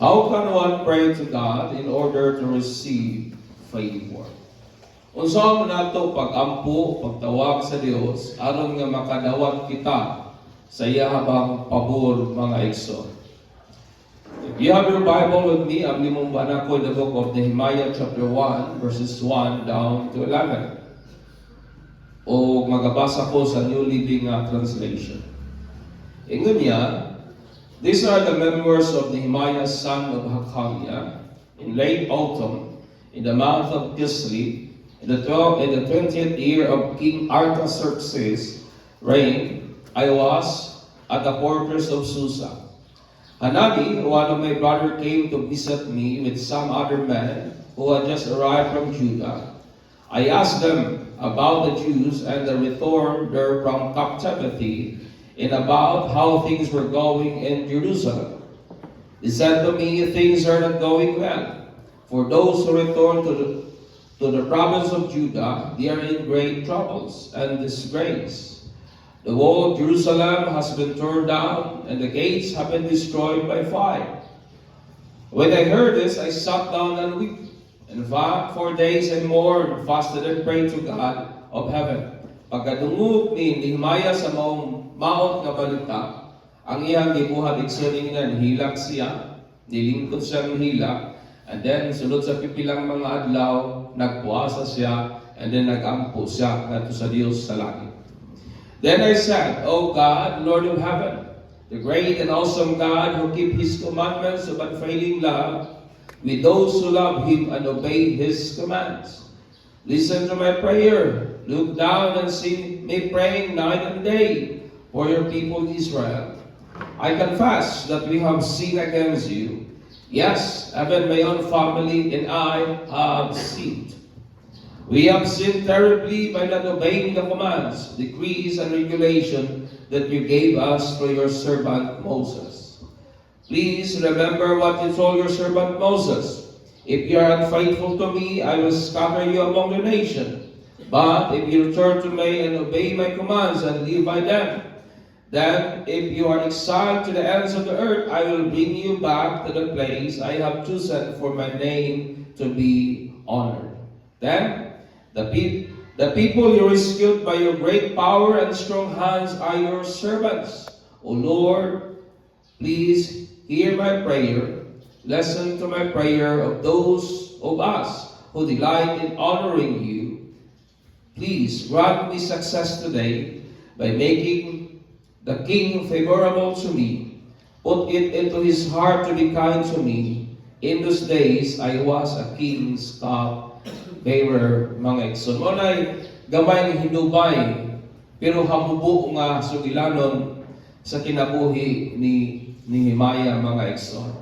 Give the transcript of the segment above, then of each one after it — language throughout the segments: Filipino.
How can one pray to God in order to receive favor? Unsa man nato pag-ampo, pagtawag sa Dios aron nga makadawat kita sa iyahabang pabor mga igsoon. If you have your Bible with me, ang limong banako in the book of Nehemiah chapter 1 verses 1 down to 11. O magabasa ko sa New Living Translation. Ingon niya, these are the memoirs of Nehemiah son of Hachaliah in late autumn in the month of Kislev in the 20th year of King Artaxerxes' reign. I was at the fortress of Susa. Hanani, one of my brother, came to visit me with some other men who had just arrived from Judah. I asked them about the Jews and the return there from captivity and about how things were going in Jerusalem. They said to me, things are not going well. For those who return to the province of Judah, they are in great troubles and disgrace. The wall of Jerusalem has been torn down, and the gates have been destroyed by fire. When I heard this, I sat down and wept. And 4 days and more fasted and prayed to God of heaven. Pagkadungog ni Nehemiah sa maot nga balita, ang iyang gibuhat igsuning nga hilak siya, nilingkod siya ng hilak, and then sulod sa pipilang mga adlaw, nagpuasa siya, and then nagampo siya ngadto sa Dios sa langit. Then I said, O God, Lord of heaven, the great and awesome God who keep His commandments of unfailing love with those who love Him and obey His commands. Listen to my prayer. Look down and see me praying night and day for your people Israel. I confess that we have sinned against you. Yes, even my own family and I have sinned. We have sinned terribly by not obeying the commands, decrees, and regulations that you gave us through your servant Moses. Please remember what you told your servant Moses. If you are unfaithful to me, I will scatter you among the nation. But if you return to me and obey my commands and live by them, then if you are exiled to the ends of the earth, I will bring you back to the place I have chosen for my name to be honored. Then the people you rescued by your great power and strong hands are your servants. O Lord, please hear my prayer. Listen to my prayer of those of us who delight in honoring you. Please grant me success today by making the king favorable to me. Put it into his heart to be kind to me. In those days, I was a king's cup-bearer, mga igsoon. Unay, gamay ng hinubay, pero hamubo nga sugilanon sa kinabuhi ni Nehemiah, mga igsoon.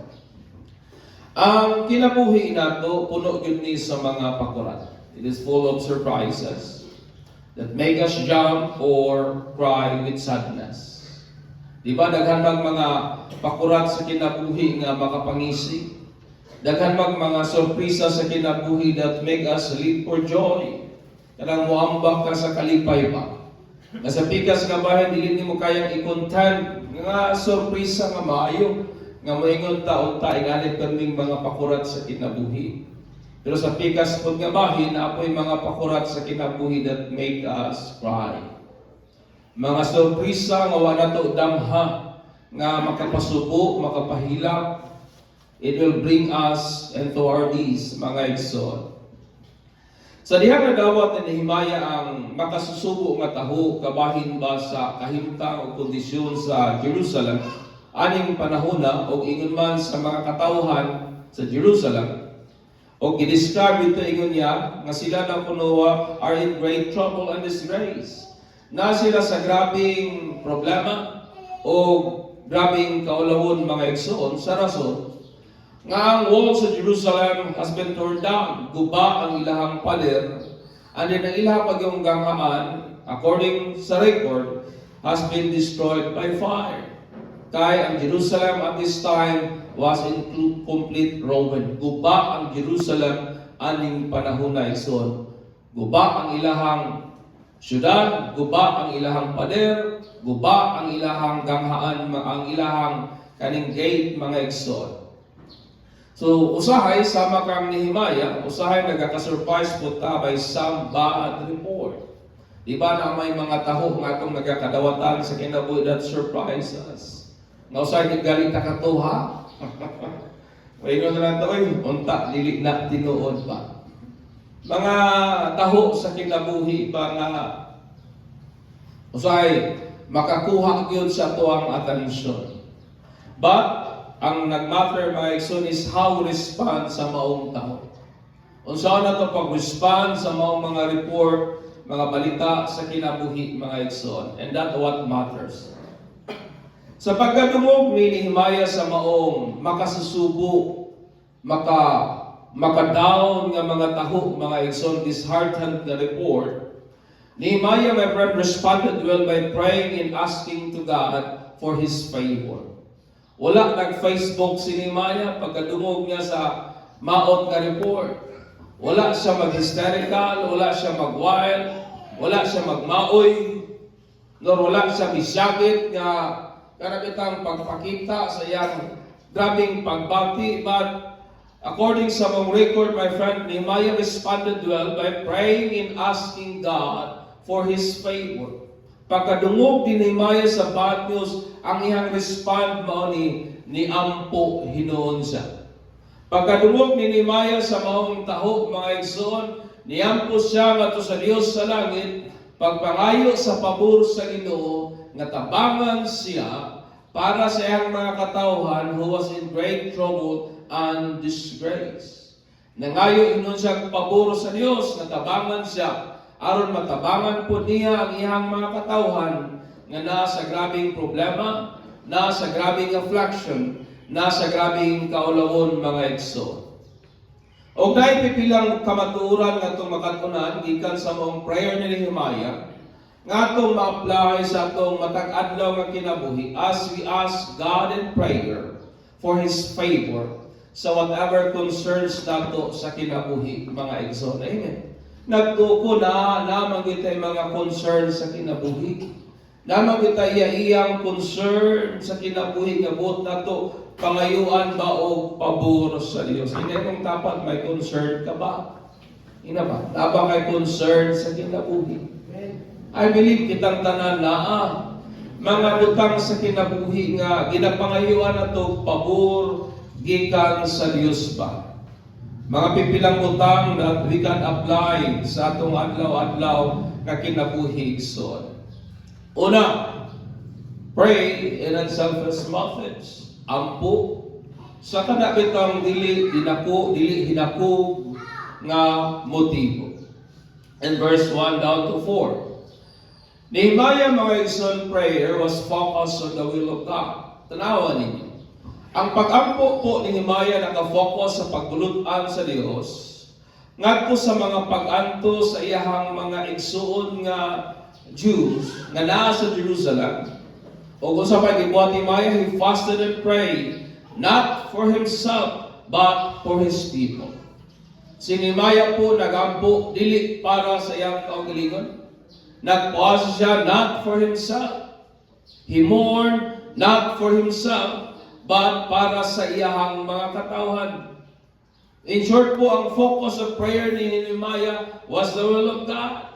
Ang kinabuhi nato puno gyud ni sa mga pakurat. It is full of surprises that make us jump or cry with sadness. Diba, daghan mag mga pakurat sa kinabuhi nga makapangisi. Daghan mag mga sorpresa sa kinabuhi that make us leap for joy. Kanang muambak ka sa kalipay pa. Nga sa pikas nga bahay, dili nimo kayang i-content nga sorpresa nga maayo. Nga moingon ta-unta, inganit kaming mga pakurat sa kinabuhi. Pero sa pikas pod nga bahin, naapoy mga pakurat sa kinabuhi that make us cry. Mga sorpresa nga wala to damha nga makapasubo, makapahilak. It will bring us into our knees, mga igsoon. Sa diha nga dawat ni Nehemiah ang makasusubo nga taho kabahin ba sa kahimtang o kondisyon sa Jerusalem, aning panahona o ingon man sa mga katawhan sa Jerusalem. O gidescribe ito ingon niya nga sila na kunowa are in great trouble and disgrace. Na sila sa grabing problema o grabing kaulawon, mga igsoon, sa rason nga ang wall sa Jerusalem has been torn down. Guba ang ilahang pader, and then ang ilahang pagyong ganghaan, according sa record, has been destroyed by fire. Kaya ang Jerusalem at this time was in complete ruin. Guba ang Jerusalem aning panahon na igsoon. Guba ang ilahang syudad, guba ang ilahang pader, guba ang ilahang ganghaan, ang ilahang kaning gate, mga igsoon. So, usahay, sama kang Nehemiah, usahay nagkakasurprise po ta by some bad report. Di ba na may mga taho nga itong nagkakadawatan sa kinabuhi that surprise us. Nga usahay ni galing takatuha. May ino na ito, unta, dili na tinuod pa. Mga taho sa kinabuhi ba nga usahay makakuha yun sa tuwang atensyon. But, ang nagmatter mga igsoon is how respond sa maong tao. Unsa na to pag-respond sa maong mga report, mga balita sa kinabuhi mga igsoon. And that what matters. Sa pagkadungog ni Nehemiah sa maong makasusubo, makadown nga mga taho, mga igsoon, disheartened na report, Nehemiah, my friend, responded well by praying and asking to God for His favor. Wala nag-Facebook si Nehemiah pagkadungog niya sa maot nga report. Wala siya mag-hysterical, wala siya mag-wild, wala siya magmaoy, nor wala siya bisyagit nga karapitang pagpakita sa iyang grabing pagbati. But according sa mong record, my friend, Nehemiah responded well by praying and asking God for His favor. Pagkadungog ni Nehemiah sa bad news, ang iyang respond mao ni ampo hinuon siya. Pagkadungog ni Nehemiah sa maong taho, mga igsoon, niampo siya ngadto sa Dios sa langit, pagpangayo sa pabor sa Ginoo nga tabangan siya para sa iyang mga katawhan who was in great trouble and disgrace. Nangayo hinuon siya pabor sa Dios nga tabangan siya aron matabangan po niya ang iyang mga katawhan nga nasa grabing problema, nasa grabing affliction, nasa grabing kaulawon mga igsoon. Og dahil pipilang kamatuoran nga itong makatunan, gikan sa mong prayer ni Nehemiah, nga itong ma-apply sa itong matag-adlaw nga kinabuhi as we ask God in prayer for His favor sa whatever concerns nato sa kinabuhi mga igsoon. Amen. Nagtuko na naman kita mga concern sa kinabuhi. Naman kita iyang concern sa kinabuhi nga buot na to pangayuan ba o pabor sa Dios. Hindi kung tapat may concern ka ba? Ina ba? Taba kay concern sa kinabuhi. I believe kitang tanan naa mga butang sa kinabuhi nga ginapangayuan na to pabor gikan sa Dios ba? Mga pipilang utang na we can apply sa atong adlaw-adlaw na kinabuhi igsoon. Una, pray in unselfish methods. Ampo sa kanabitang dili hinako nga motibo. And verse 1 down to 4. Nehemiah mga igsoon prayer was focused on the will of God. Tanawa ninyo. Ang pag-ampo po ni Nehemiah nakafocus sa pagbulutan sa Dios, ngadto sa mga pag-anto sa iyahang mga igsuon nga Jews nga naa sa Jerusalem. O kung sa pag-ibuhat ni Nehemiah, he fasted and prayed, not for himself, but for his people. Si Nehemiah po nagampo dili para sa iyang kaugalingon. Nagpuas siya not for himself. He mourned not for himself, but para sa iyahang mga katawhan. In short po, ang focus of prayer ni Nehemiah was the will of God.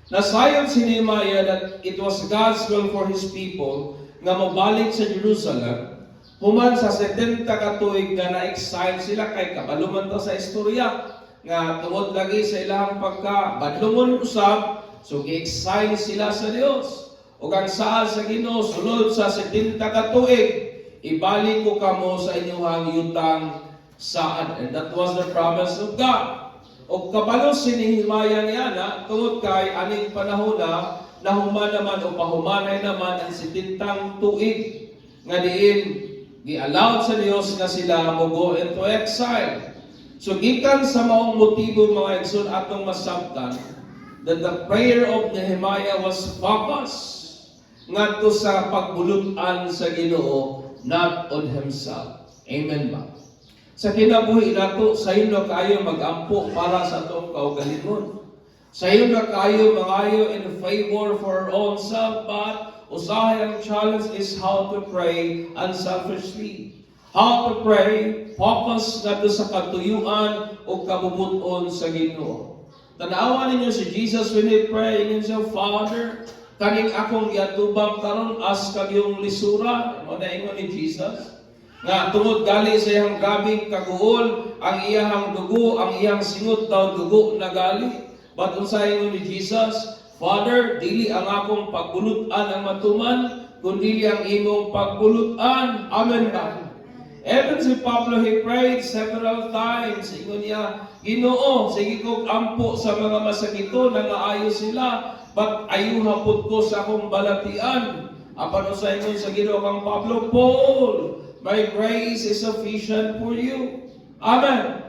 Nasayon si Nehemiah that it was God's will for His people nga mabalik sa Jerusalem. Human sa 70 ka tuig nga na-exile sila kay kabaluman to sa istorya nga tungod lagi sa ilahang pagka-badlungon usab, so gi-exile sila sa Dios. O kang saan sa Ginoo sulod sa 70 ka tuig, ibalik ko kamo sa inyong yutang saan. And that was the promise of God. O kabalo si Nehemiah niya na tungod kay aning panahon na nahuman naman o pahumanay naman ang 70 tuig nga diin gi-allowed sa Dios nga sila mo go into exile. So gikan sa maong motibo mga igsoon atong masabtan that the prayer of Nehemiah was focused ngadto sa pagbulutan sa Ginoo, not on himself. Amen ba? Sa kinabuhi nato, sayo na kayo mag-ampo para sa itong kaugalingon. Sayo na kayo mangayo in favor for our own self, but usahay ang challenge is how to pray unselfishly. how to pray, focus ngadto sa katuyuan o kabubuton sa Ginoo. Tanawa ninyo si Jesus when he pray, ingon siya, Father, kaning akong giatubang karon as kagyong lisura, mo na ingon ni Jesus. Nga tungod gali sa iyang grabing kaguol, ang iyang dugo, ang iyang singot daw dugo na gali. But unsay ingon ni Jesus, Father, dili ang akong pagbulutan ang matuman, kundi ang imong pagbulutan. Amen ba? Even si Pablo, he prayed several times. Ingon niya, Ginoo, sige kong ampo sa mga masakito, nangaayo sila, but ayuha pud ko sa akong balatian. Apan sa ingon sa Ginoo kang Pablo, Paul, my grace is sufficient for you. Amen.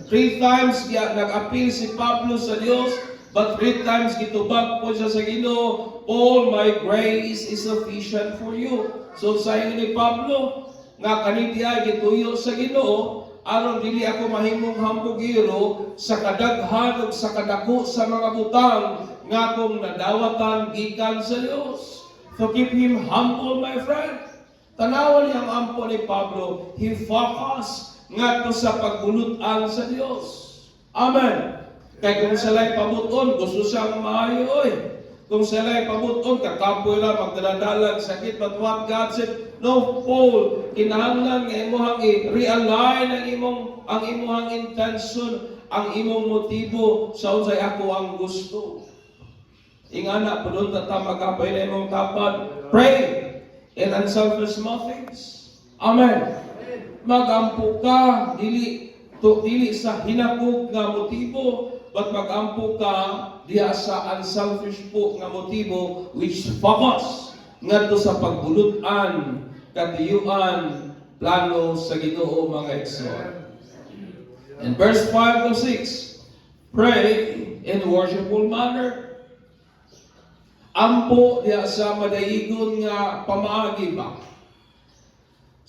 3 times nag-appeal si Pablo sa Dios, but 3 times gitubag po siya sa Ginoo, Paul, my grace is sufficient for you. So sa ingon ni Pablo, nga kanitiya gituyo sa Ginoo, aron dili ako mahimong hambugiro sa kadaghan ug sa kadako sa mga butang nga akong nadawatan gikan sa Dios. So keep him humble, my friend. Tanawan niya ang ampo ni Pablo, he focus ngadto sa pagbulutan sa Dios. Amen. Kay kung sila'y pabuton, gusto siyang maayo, oy. Kung sila'y pabuton, kakapoy lang, magdadalag, sakit, but what God said, no, Paul, kinahanglan nga imuhang i-realign ang imuhang intention, ang imong motibo sa unsay ako ang gusto. Ingana, pudon ta magkapay na imong tapad, pray in unselfish motives. Amen. Magampo ka, dili sa hinakog nga motibo, but magampo ka diha sa unselfish po nga motibo which focus ngadto sa pagbulutan, katuyuan, plano sa Ginoo, mga igsoon. In verse 5 to 6, pray in worshipful manner. Ampo diha sa madayigon nga pamaagi ba.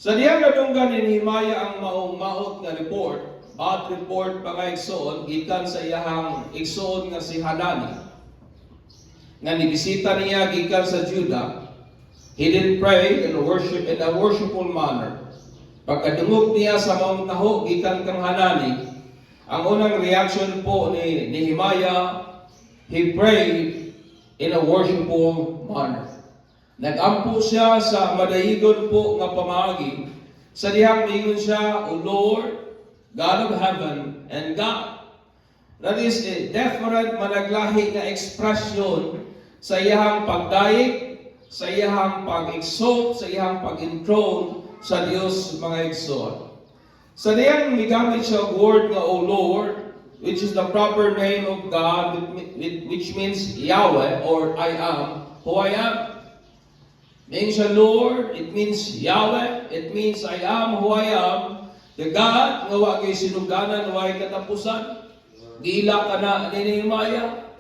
Sa diha nadunggan ni Nehemiah ang maong-maot nga report, bad report mga igsoon, gikan sa iyahang igsoon nga si Hanani, nga nibisita niya gikan sa Judah. He did pray in a worshipful manner. Pagkadungog niya sa maong taho gikan kang Hanani, ang unang reaction po ni Nehemiah, he prayed in a worshipful manner. Nagampo siya sa madayigon po nga pamaagi. Sa dihang mingon siya, O Lord, God of heaven and God. That is a different managlahi na ekspresyon sa iyahang pagdayeg, sa iyahang pag-exalt, sa iyahang pag-enthron sa Dios, mga igsoon. Sa diyang migamit siya word nga O Lord, which is the proper name of God, which means Yahweh or I am who I am. Means siya Lord, it means Yahweh, it means I am who I am. The God, nga wa kay sinuganan, wa kay katapusan. Giila ka na ni Nehemiah.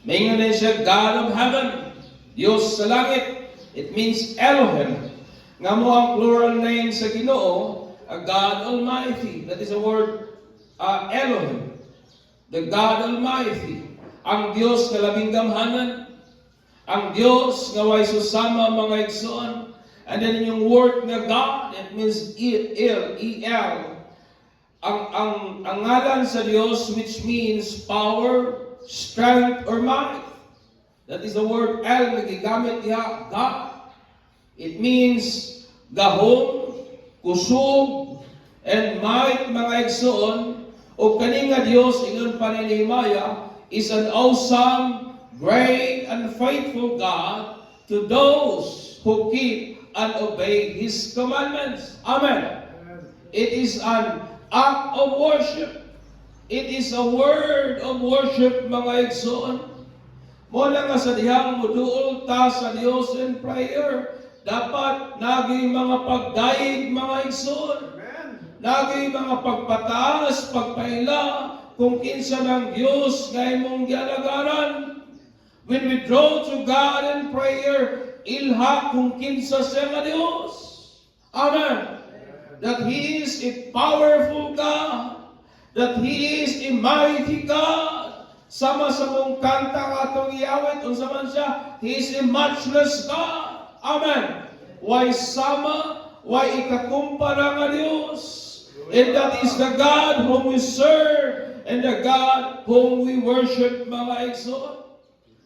Mingon din siya, God of heaven, Diyos sa langit. It means Elohim. Nga mo ang plural name sa Ginoo, a God Almighty. That is the word Elohim. The God Almighty. Ang Diyos nga labing gamhanan. Ang Diyos nga way susama, mga igsoon. And then yung word nga God, it means E-L. Ang ngalan sa Diyos, which means power, strength, or might. That is the word El, nagigamit niya, God. It means gahom, kusog, and might, mga igsoon. O kaninga Diyos, ingon pa ni Nehemiah, is an awesome, great, and faithful God to those who keep and obey His commandments. Amen. It is an act of worship. It is a word of worship, mga igsoon. Muna nga sa dihang muduol ta sa Dios in prayer, dapat naging mga pagdaig, mga igsoon. Naging mga pagpataas, pagpaila, kung kinsa ng Diyos nga imong gialagaran. When we draw to God in prayer, ilha kung kinsa siya nga Diyos. Amen. That He is a powerful God. That He is a mighty God. Sama sa mong kanta nga itong iawit, kung sama siya, He is a matchless God. Amen. Why sama, Why ikakumpara nga Dios? And that is the God whom we serve and the God whom we worship, mga igsoon.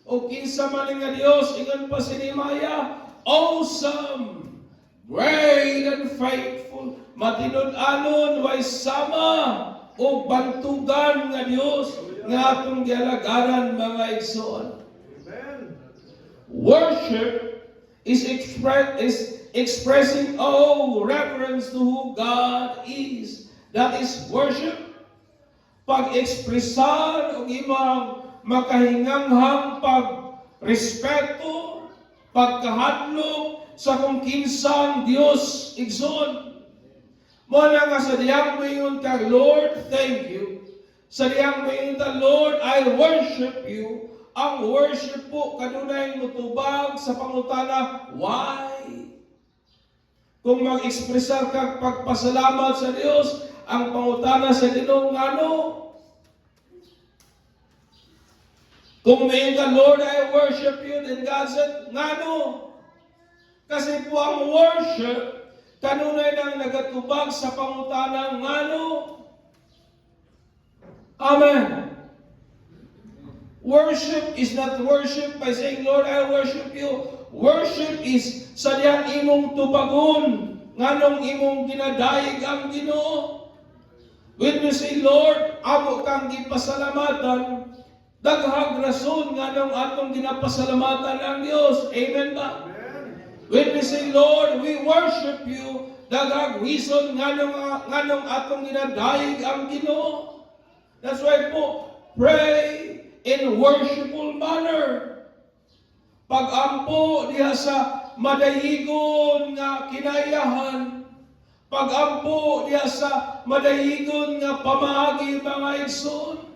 O kinsa man nga Dios, ingon pa si Nehemiah, awesome, great and faithful, matinud-anon, way sama, o bantugan nga Dios, nga atong gialagaran, mga igsoon. Worship is expressing reverence to who God is. That is worship. Pag-ekspresar o imang makahinganghang pag-respeto, pagkahadlok sa kung kinsang Dios igsoon. Muna nga sa diyang mayon ka, Lord, thank you. Sa diyang mayon ka, Lord, I worship you. Ang worship po kanunay mutubag sa pangutana, why? Kung mag-ekspresar ka pagpasalamat sa Dios, ang pangutana sa Ginoo ngano? Kung mayon ka, Lord, I worship you, then God said, ngano? Kasi po ang worship kanunay nang nagatubag sa pangutana ngano? Amen. Worship is not worship by saying, Lord, I worship you. Worship is sa diyang imong tubagon, nganong imong ginadayeg ang Ginoo. When we say, Lord, amo kang gipasalamatan, daghang rason nganong atong ginapasalamatan ang Dios. Amen ba? When we say, Lord, we worship you, daghang reason nganong atong ginadayeg ang Ginoo. That's why po, pray in worshipful manner. Pag-ampo diha sa madayigon nga kinayahan, pag-ampo diha sa madayigon nga pamaagi, mga igsoon.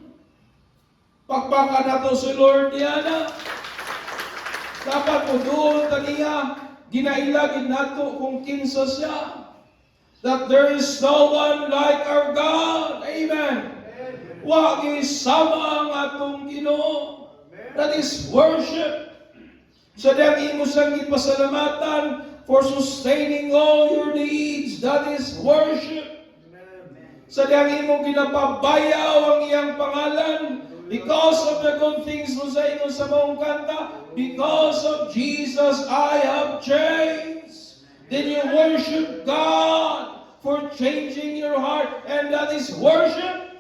Pagpaka nato si Lord diha na. Dapat po doon taniya, ginailagin nato kung kinsa siya. That there is no one like our God. Amen. Wa gisama ang atong Ginoo. That is worship. So dahil imo sang ipasalamatan for sustaining all your needs. That is worship. Sa dahil imo ginapabayaw ang iyang pangalan because of the good things mo sa inyo sa mong kanta, because of Jesus I have changed. Then you worship God for changing your heart, and that is worship.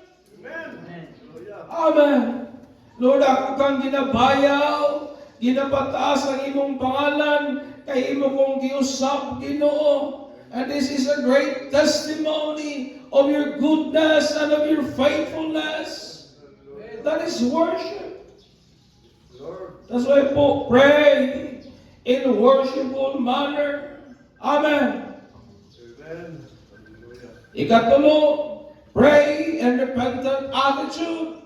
Amen. Lord, ako kang ginabayaw, ginapataas ang imong pangalan, kay imo kong giusap, Ginoo. And this is a great testimony of your goodness and of your faithfulness. That is worship. That's why po, pray in a worshipful manner. Amen. Ikatulo, pray in repentant attitude.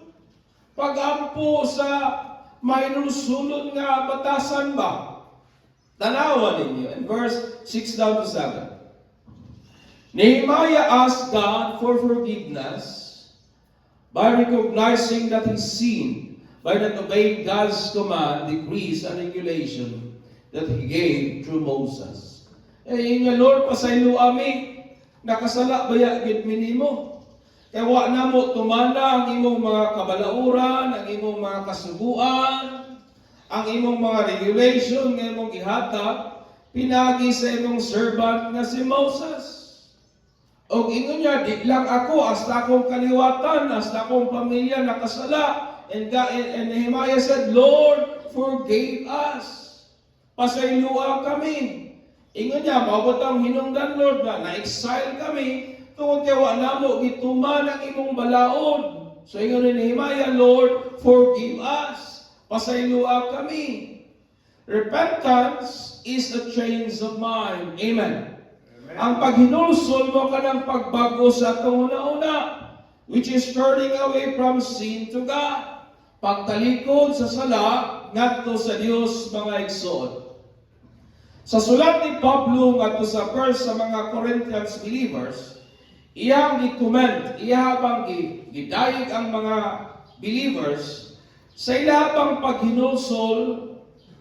Pag-ampo sa may nulusulod nga batasan ba? Tanawan ninyo in verse 6 down to 7. Nehemiah asked God for forgiveness by recognizing that he sinned by not obeying God's command, decrees, and regulation that he gave through Moses. Eh, nga Lord, pasaylo ami, nakasala baya gid minimo. Kaya wa na mo tumana ang imong mga kabalauran, ang imong mga kasubuan, ang imong mga regulation nga imong gihatag, pinagi sa imong servant nga si Moses. O ingon niya, di lang ako, hasta akong kaliwatan, hasta akong pamilya nakasala. And Nehemiah said, Lord, forgive us. Pasaylua kami. Ingon niya, maabot ang hinungdan, Lord, na-exile kami, tungod kay wala mo gituman ang imong balaod. So ingon ni Nehemiah, Lord, forgive us. Pasaylua kami. Repentance is a change of mind. Amen. Ang paghinulsol mo ka ng pagbago sa itong una-una, which is turning away from sin to God. Pagtalikod sa sala, ngadto sa Dios, mga igsoon. Sa sulat ni Pablo ngadto sa verse sa mga Corinthians believers, iyang gi-comment, ihabang gidayeg ang mga believers sa ilabang paghinulsol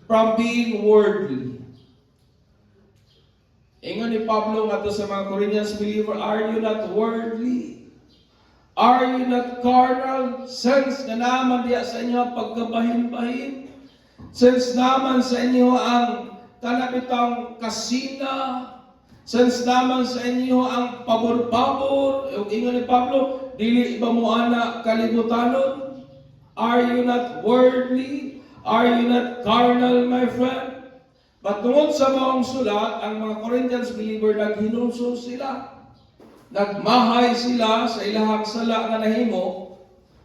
from being worldly. Ingon ni Pablo nga to sa mga Corinthians believer, are you not worldly? Are you not carnal? Sense na naman diya sa inyo pagkabahin-bahin. Sense naman sa inyo ang kanabitang kasina. Sense naman sa inyo ang pabor-pabor. Ingon ni Pablo, dili ba mo ana kalibutanon? Are you not worldly? Are you not carnal, my friend? But tungod sa maong sulat, ang mga Corinthians believer naghinulsol sila. Nagmahay sila sa ilahang sala nga nahimo.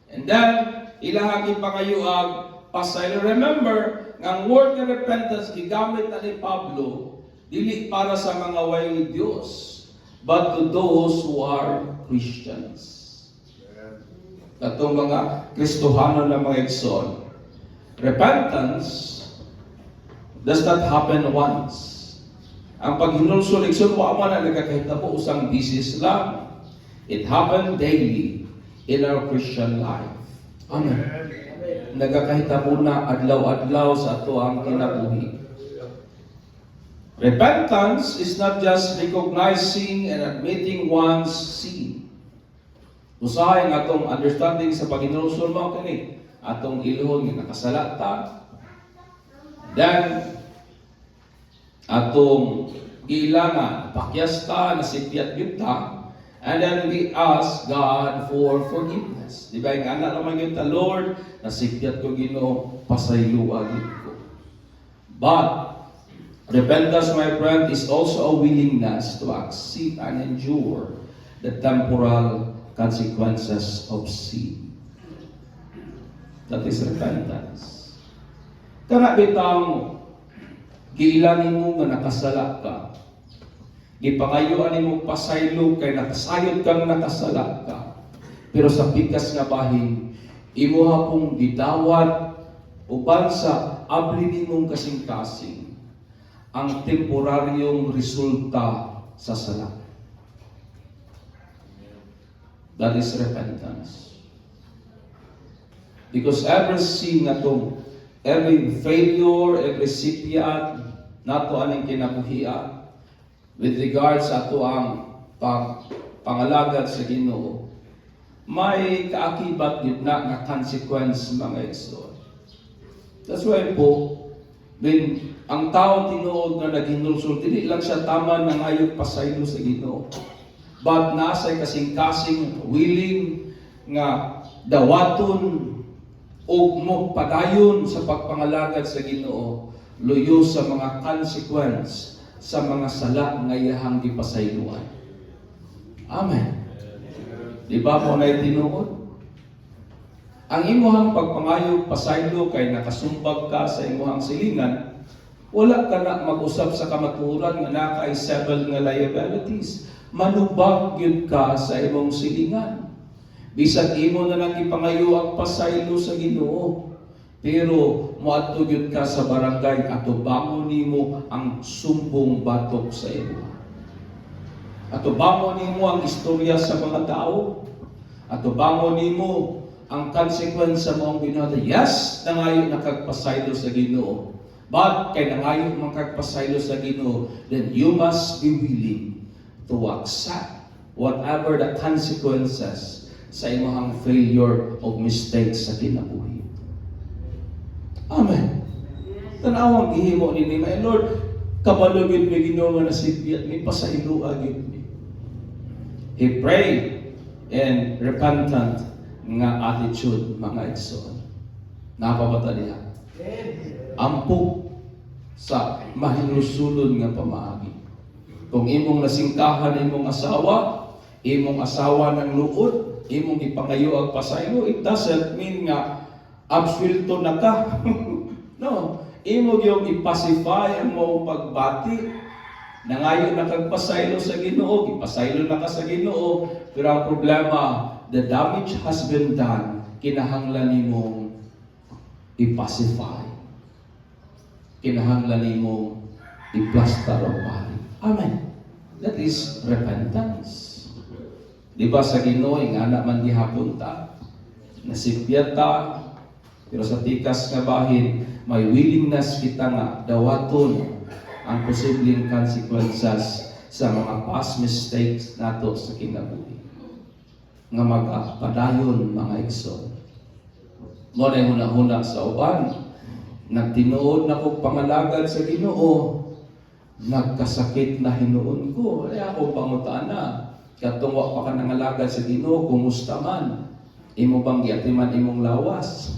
And then, ilahang ipangayuag pasaylo. Remember, ang word ng repentance gigamit na ni Pablo, dili para sa mga way Diyos, but to those who are Christians. Katong mga Kristohano na mga igsoon. Repentance does not happen once. Ang paghinulsol igsoon, wa man na nagkakahitabo usang bisis lang. It happened daily in our Christian life. Amen. Nagkakahitabo na adlaw-adlaw sa ato ang kinabuhi. Repentance is not just recognizing and admitting one's sin. Usahay nga atong understanding sa paghinulsol mo kini, atong iluhon nga nakasala ta. Then atong ilangan pakyasta na sikyat gyud ta, and then we ask God for forgiveness. Di ba nga ana naman gyud ta, Lord, nasikyat ko Ginoo, pasayloa gyud ko. But repentance, my friend, is also a willingness to accept and endure the temporal consequences of sin. That is repentance. Kana bitang giilanin mo nga nakasala ka. Gipangayuan nimo pasaylo kay nakasayod kang nakasala ka. Pero sa pikas nga bahin, imuha pong gidawat uban sa abli nimong kasing-kasing ang temporaryong resulta sa sala. That is repentance. Because every sin na to, every failure, every sipyat, nato aning kinabuhian, with regards sa ato ang pangalagad sa Ginoo, may kaakibat yun na nga consequence mga igsoon. That's why po, when ang tao tinuod na naghinulsol, dili lang siya tama na ngayog pasaylo sa Ginoo. But nasa'y kasing-kasing willing nga dawaton o mo padayon sa pagpangalagad sa Ginoo, luyo sa mga consequence sa mga sala nga iyahang gipasayloan. Amen. Di ba mo na tinuod? Ang imuhang pagpangayog pasaylo kay nakasumbag ka sa imuhang silingan, wala ka na mag-usap sa kamaturan nga nakay several nga liabilities. Manubag yun ka sa imong silingan. Bisag imo na lang ipangayo ang pasaylo sa Ginoo. Pero moadto gyud ka sa barangay ato bangon nimo ang sumbong batok sa imo. Ato bangon nimo ang istorya sa mga tao. Ato bangon nimo ang consequence sa mong ginawa. Yes, nangayo nakagpasaylo sa Ginoo. But kay nangayo makagpasaylo sa Ginoo, then you must be willing to accept whatever the consequences sa imong failure o mistakes sa kinabuhi. Amen. Tanawang gihimo ni my Lord, kabalo gid mi Ginoo nga nasipyat mi pasaylo agid mi. He prayed in repentant nga attitude mga igsoon. Napabata diha. Ampo sa mahinusulod nga pamaagi. Kung imong nasingkahan imong asawa ng luod, imong ipangayo ang pasaylo, it doesn't mean nga absuelto na ka. No, imo gyud ipacify ang mong pagbati. Nangayo na kag pasaylo sa Ginoo, ipasaylo na ka sa Ginoo, pero ang problema, the damage has been done. Kinahanglan nimong ipacify. Kinahanglan nimong i-plaster ang body. Amen. That is repentance. Di ba sa Ginoo, ingana man gihapon ta, nasipyat ta, pero sa tikas nga bahin, may willingness kita nga dawaton ang posibleng consequences sa mga past mistakes nato sa kinabuhi. Nga magpadayon mga igsoon. Mo na huna-huna sa uban, nagtinuod na kong pangalagad sa Ginoo, nagkasakit na hinuon ko. Ay ako pangutana, katungwa pa ka nangalagad sa Ginoo, kumusta man? Imo bang giatiman imong lawas?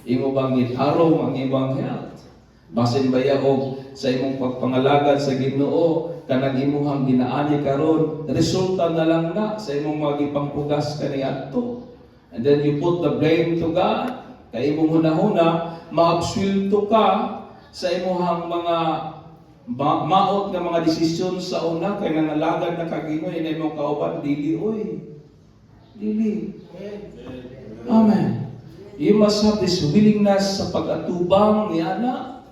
Imo bang gitarong ang imong health? Basin baya og sa imong pagpangalagad sa Ginoo, kanang imuhang ginaani karon, resulta na lang na sa imong magipangpugas kaniadto. And then you put the blame to God, kay imong hunahuna, maabsuelto ka sa imuhang mga maot nga mga desisyon sa una, kay nangalagad na kaginoy na imong kauban, dili oy. Dili. Amen. You must have this willingness sa pag-atubang ni Ana.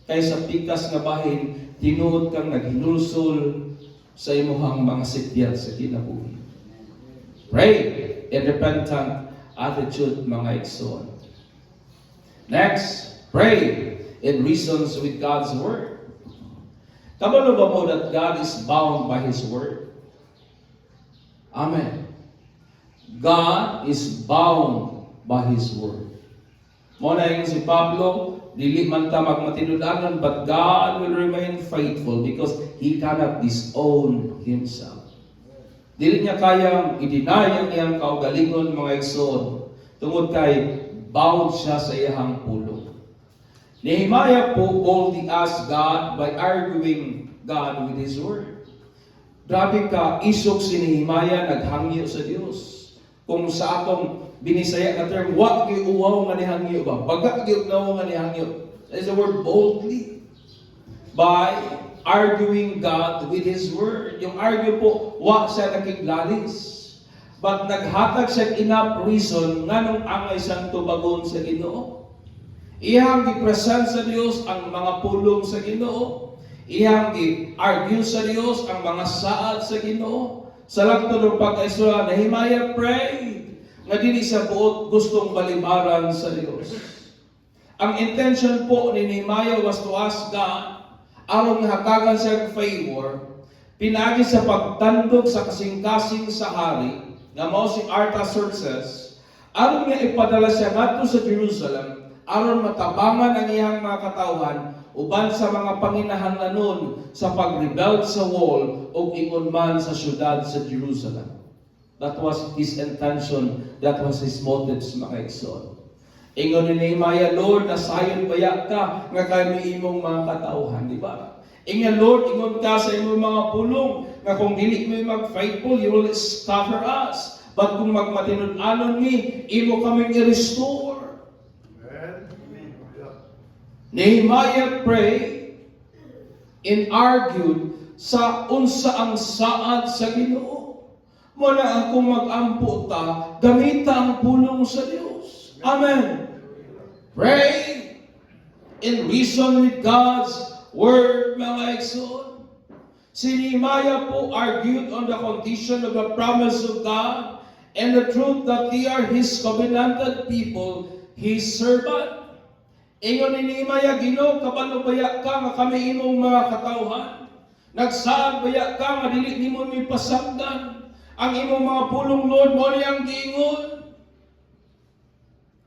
Kay sa pikas nga bahin, tinuod kang naghinulsol sa imuhang mga sityat sa kinabuhi. Pray in repentant attitude, mga igsoon. Next, pray in reasons with God's Word. Kabalo ba mo that God is bound by His Word? Amen. God is bound by His Word. Mo na yung si Pablo, dili man ta magmatinudanon, but God will remain faithful because He cannot disown Himself. Dili niya kayang i-deny ang iyang kaugalingon, mga igsoon, tungod kay bound siya sa iyang pulong. Nehemiah po boldly asked God by arguing God with His Word. Grabe ka, isog si Nehemiah naghangyo sa Dios. Kung sa atong binisaya na term, wa giuwaw nga nihangyo ba? Baga giuwaw nga nihangyo. That is the word boldly. By arguing God with His Word. Yung argue po, wa siya nakiglalis. But naghatag siya enough reason nga nung angay siyang tubagon sa Ginoo. Iyang gipresent sa Dios ang mga pulong sa Ginoo. Iyang gi-argue sa Dios ang mga saad sa Ginoo. Sa lagto ng pagkaisura, Nehemiah prayed nga dili sa buot gustong balibaran sa Dios. Ang intention po ni Nehemiah was to ask God, aron nga hatagan siya favor, pinagi sa pagtandog sa kasing-kasing sa hari, nga mao si Artaxerxes, aron nga ipadala siya ngadto sa Jerusalem, aron matabangan ang iyang mga katawhan, uban sa mga panginahanglanon sa pag-rebuild sa wall o ingon man sa syudad sa Jerusalem. That was his intention, that was his motives, mga igsoon. Ingon ni Nehemiah, Lord, nasayon baya ka nga kami imong mga katawhan, di ba? Ingon, Lord, ingon ka sa imong mga pulong nga kung dili mo mag-faithful, you will scatter us. But kung magmatinud-anon mi, imo kaming i-restore. Nehemiah prayed and argued sa unsa ang saad sa Ginoo. Muna akong mag-ampo ta, gamita ang pulong sa Dios. Amen. Pray in reason with God's Word, mga igsoon. Si Nehemiah po argued on the condition of the promise of God and the truth that they are His covenanted people, His servant. Ingon ni Nehemiah, Ginoo, kabalo baya ka nga kami imong mga katawhan. Nagsaad baya ka nga dili nimo mi pasagdan ang imong mga pulong, Lord, mo niyang giingon.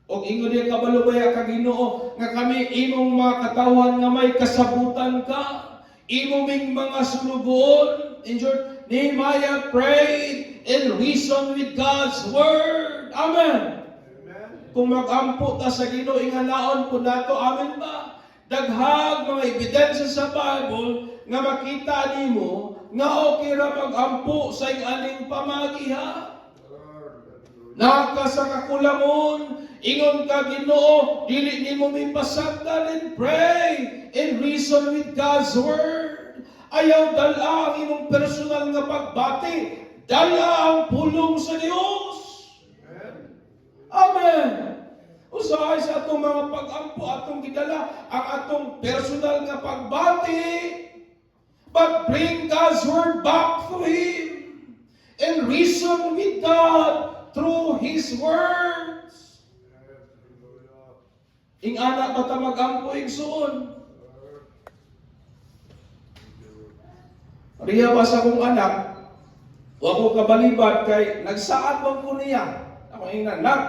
O ingon niya, kabalo baya ka, Ginoo, nga kami imong mga katawhan nga may kasabutan ka, imong mga sulugon. In short, Nehemiah prayed in reason with God's Word. Amen. Kung mag-ampo ta sa Ginoo, inganaon po nato, amen ba? Daghag mga ebidensya sa Bible nga makita nimo nga okay ra mag-ampo sa aning pamagiha. Naka sa kakulangon, ingon ka, Ginoo, dili nimo mipasagdan, and pray in reason with God's Word. Ayaw dala ang imong personal nga pagbati, dala ang pulong sa Dios. Amen. Usahay sa atong mga pag-ampo, atong gidala ang atong personal nga pagbati, but bring God's Word back to Him and reason with God through His words. Ing anak bata mag-ampo igsoon. Riya ba sa kong anak, o ako kabalibad kay nagsaad bang ko niya. Ako ingnan, nak,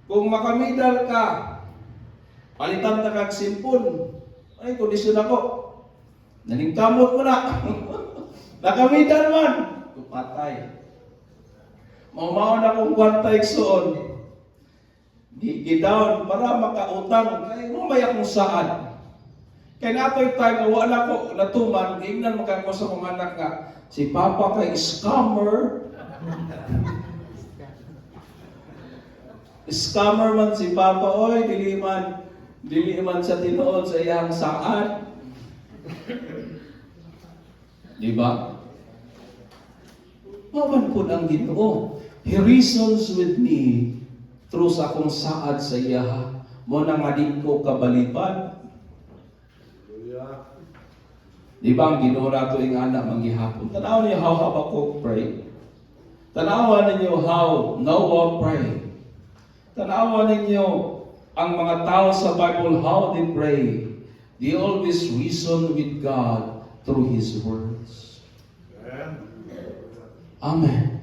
kung makamidal ka, palitan ta kag simpon. Ay, kondisyon ako. Naningkamot mo na. Nakamidal man. Kupatay. Maumaon akong kwarta iksoon. Gidown para makautang. Kaya mamay akong saad. Kaya nato'y time na wala ko natuman, ingnan makako sa mga anak nga, si Papa kay scammer. Scammer man si Papa, oy, dili man sa tinuod sa iyang saad. Di ba? Paman po ang Ginoo. He reasons with me through sa akong saad sa iya. Mo na nga di ko kabalipad. Di ba ang Ginoo nato ing anak manggihapon? Tanaw niyo how Habakkuk pray. Tanawan ninyo how Noah pray. Tanawan ninyo ang mga tao sa Bible how they pray. They always reason with God through His words. Amen.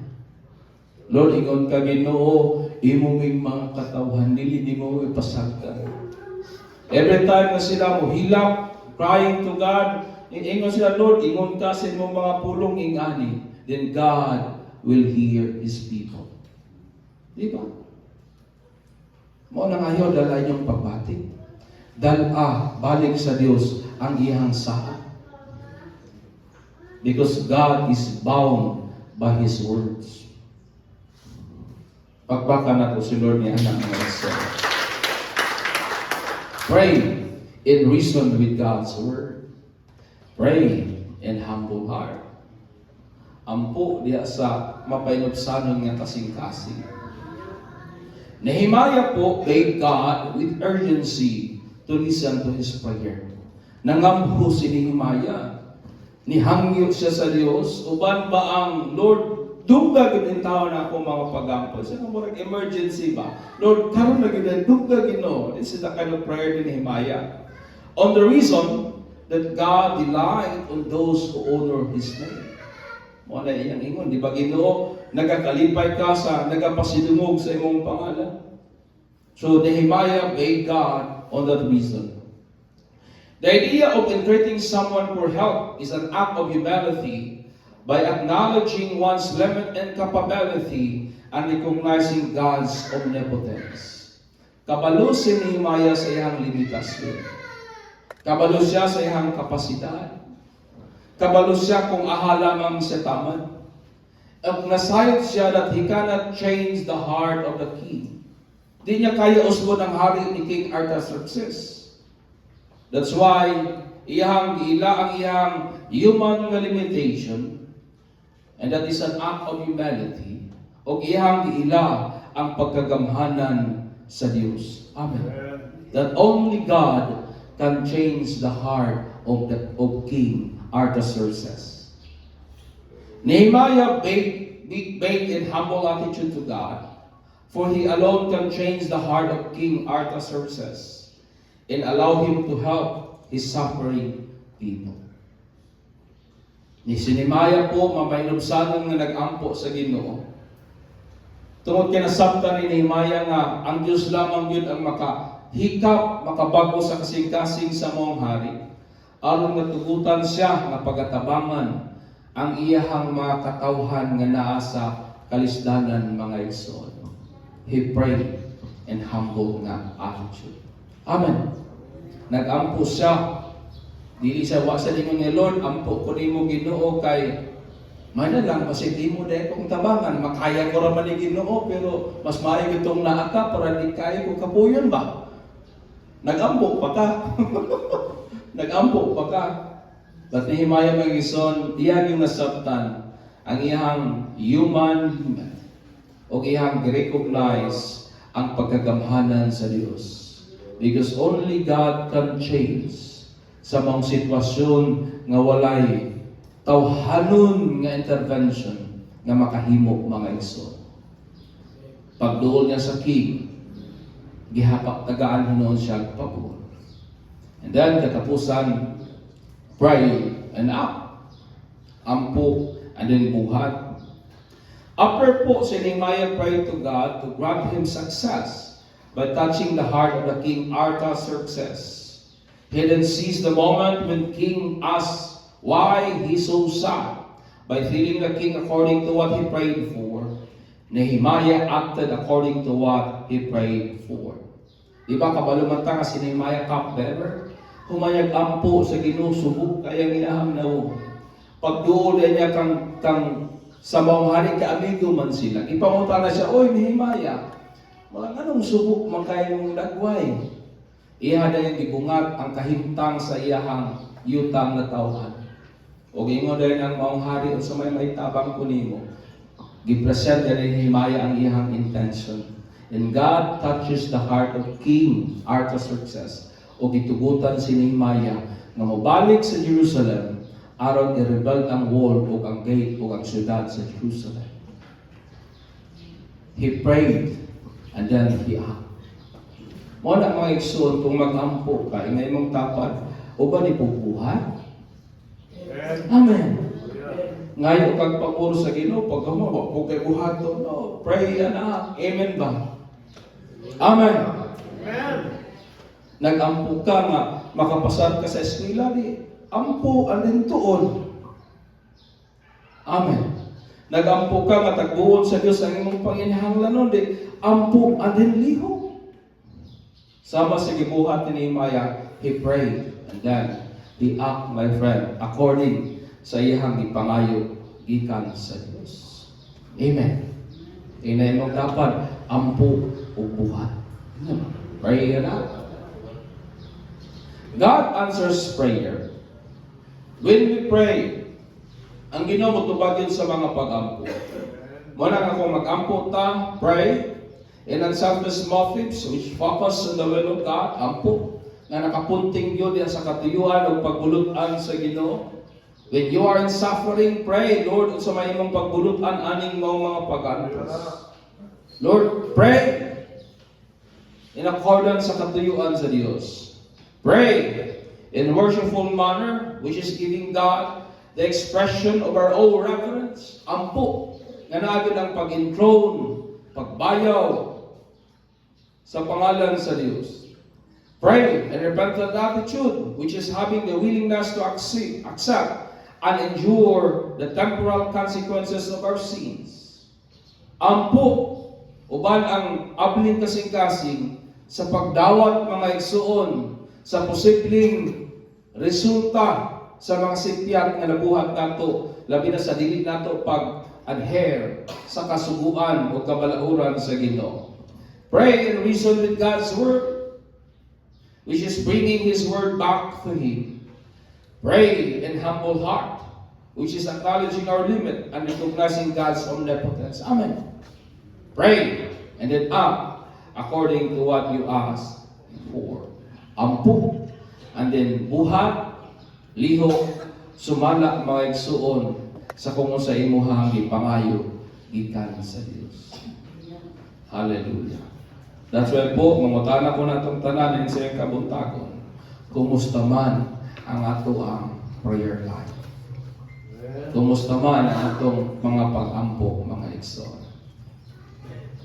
Lord, ingon ka Ginoo, imong mga katawhan dili nimo ipasagdan. Every time na sila mo hilak, crying to God, ingon sila, Lord, ingon ka sa imong mga pulong ingani, then God will hear His people. Di ba? Mo na ngayon dala inyong pagbatik. Balik sa Dios ang iyang saad. Because God is bound by His words. Pagbakan nato si Lord ni anak ng isa. Pray in reason with God's word. Pray in humble heart. Ampo diya sa mapainupsanon nga kasing-kasing. Nehemiah po begged God with urgency to listen to his prayer. Nangampo si Nehemiah. Nihangyo siya sa Diyos. Uban ba ang Lord, dugga gid tawo na ako mga pagampo. Sa murag emergency ba? Lord, karon na gid dugga Ginoo. This is the kind of prayer ni Nehemiah. On the reason that God delight on those who honor His name. Mo na iyang ingon, di ba Ginoo, nagakalipay ka sa nagapasidungog sa imong pangalan. So Nehemiah begged God on that reason. The idea of entreating someone for help is an act of humility by acknowledging one's limit and capability and recognizing God's omnipotence. Kabalo si Nehemiah sa iyang limitasyon. Kabalo siya sa iyang kapasidad. Kabalo siya kung aha lamang siya tamad. At nasayot siya that he cannot change the heart of the king. Di niya kaya usbon ang hari ni King Artaxerxes. That's why ang iyang human limitation, and that is an act of humility, o iyang ang pagkagamhanan sa Diyos. Amen. That only God can change the heart of King Artaxerxes. Nehemiah begged in humble attitude to God, for he alone can change the heart of King Artaxerxes and allow him to help his suffering people. Ni si Nehemiah po, mapainubsanon nga nag-ampo sa Ginoo. Tungod kinasabtan ni Nehemiah nga ang Diyos lamang yun ang makahikap, makabago sa kasing-kasing sa mong hari. Aron nga tugutan siya nga pagatabangan ang iyahang mga katawhan nga naa sa kalisdanan mga igsoon. He prayed in humble nga attitude. Amen. Nag-ampo siya. Dili siya wa sa lingon ni Lord, ampo ko nimo Ginoo kay mana lang masiti mo dahil kong tabangan, makaya ko raman ni Ginoo pero mas maayo itong naaka para di kaya ko kapuyon ba? Nag-ampo pa ka. Nag-ampo pa ka. But Nehemiah magison, iyang yung nasabtan ang iyang human o iyang recognize ang pagkagamhanan sa Diyos. Because only God can change sa mga sitwasyon nga walay tawhanon nga intervention nga makahimo mga igsoon. Pagduol niya sa king, gihapak tagaan noon siya pabor. And then katapusan, pray and up. ampo, and then buhat. After po, si Nehemiah prayed to God to grant him success by touching the heart of the king Artaxerxes. He then seized the moment when king asked why he so sad. By feeding the king according to what he prayed for, Nehemiah acted according to what he prayed for. Di ba kabalumanta ka si Nehemiah cupbearer? Humayag ampo sa ginusubok kaya ginaham na mo. Pagduol niya kang sa mga hari ka amigo man sila. Ipamunta na siya, oy Nehemiah, mga anong subok man kayo mong dagway? Iya na yung gibungat ang kahimtang sa iyahang yutang na tawhan. O gingon dahil ang maong hari o sa may tabang kunimo. Gipresent na ni Nehemiah ang iyahang intention. And God touches the heart of King Artaxerxes. O gitugutan si Nehemiah na mabalik sa Jerusalem aron i-rebuild ang wall o ang gate o ang syudad sa Jerusalem. He prayed and then he acted. Mo na mga igsoon kung mag-ampo ka, ingay mong tapad, o ba ni pupuhan? Amen. Ngayon kag pagpuro sa Ginoo, pag gumawa, kung kay buhaton, no, pray na. Amen ba? Amen. Amen. Nag-ampo ka nga, makapasar ka sa eskwela, di ampo alin tuon. Amen. Nag-ampo ka nga tagbuon sa Dios ang imong panginahanglanon, di ampo alin liho. Sama sa gibuhat ni Nehemiah, he prayed and then he act, my friend, according sa iyang ipangayo gikan sa Dios. Amen. Inay mong dapat ampo o buhat. Pray na. God answers prayer. When we pray, ang Ginoo motubagin sa mga pag-ampo. Muna nga kung mag-ampo ta, pray, in unselfish motives which focus on the will of God, ampo, na nakapunting yun sa katuyuan o pagbulutan sa Ginoo. When you are in suffering, pray, Lord, sa may imong pagbulutan aning mga pag-antos. Lord, pray in accordance sa katuyuan sa Dios. Pray in worshipful manner, which is giving God the expression of our own reverence. Ampo, nga naagad ang pag-enthroned, pagbayaw sa pangalan sa Diyos. Pray in repentant attitude, which is having the willingness to accept and endure the temporal consequences of our sins. Ampo, uban ang abling kasing-kasing sa pagdawat mga igsuon sa posibleng resulta sa mga sipyat nga nabuhat nato, labi na sa dili nato pag-adhere sa kasuguan o kabalauran sa Ginoo. Pray and reason with God's Word, which is bringing His Word back to Him. Pray in humble heart, which is acknowledging our limit and recognizing God's omnipotence. Amen. Pray and then act according to what you ask for. Ampo, and then buhat, liho, sumala mga igsuon sa kung sa imuhang ipangayo gikan sa Dios. Hallelujah. That's why po, mangutana ko na itong tananin sa iyong kabuntagon. Kumusta man ang ato ang prayer life? Kumusta man ang atong mga pag-ampo, mga igsoon?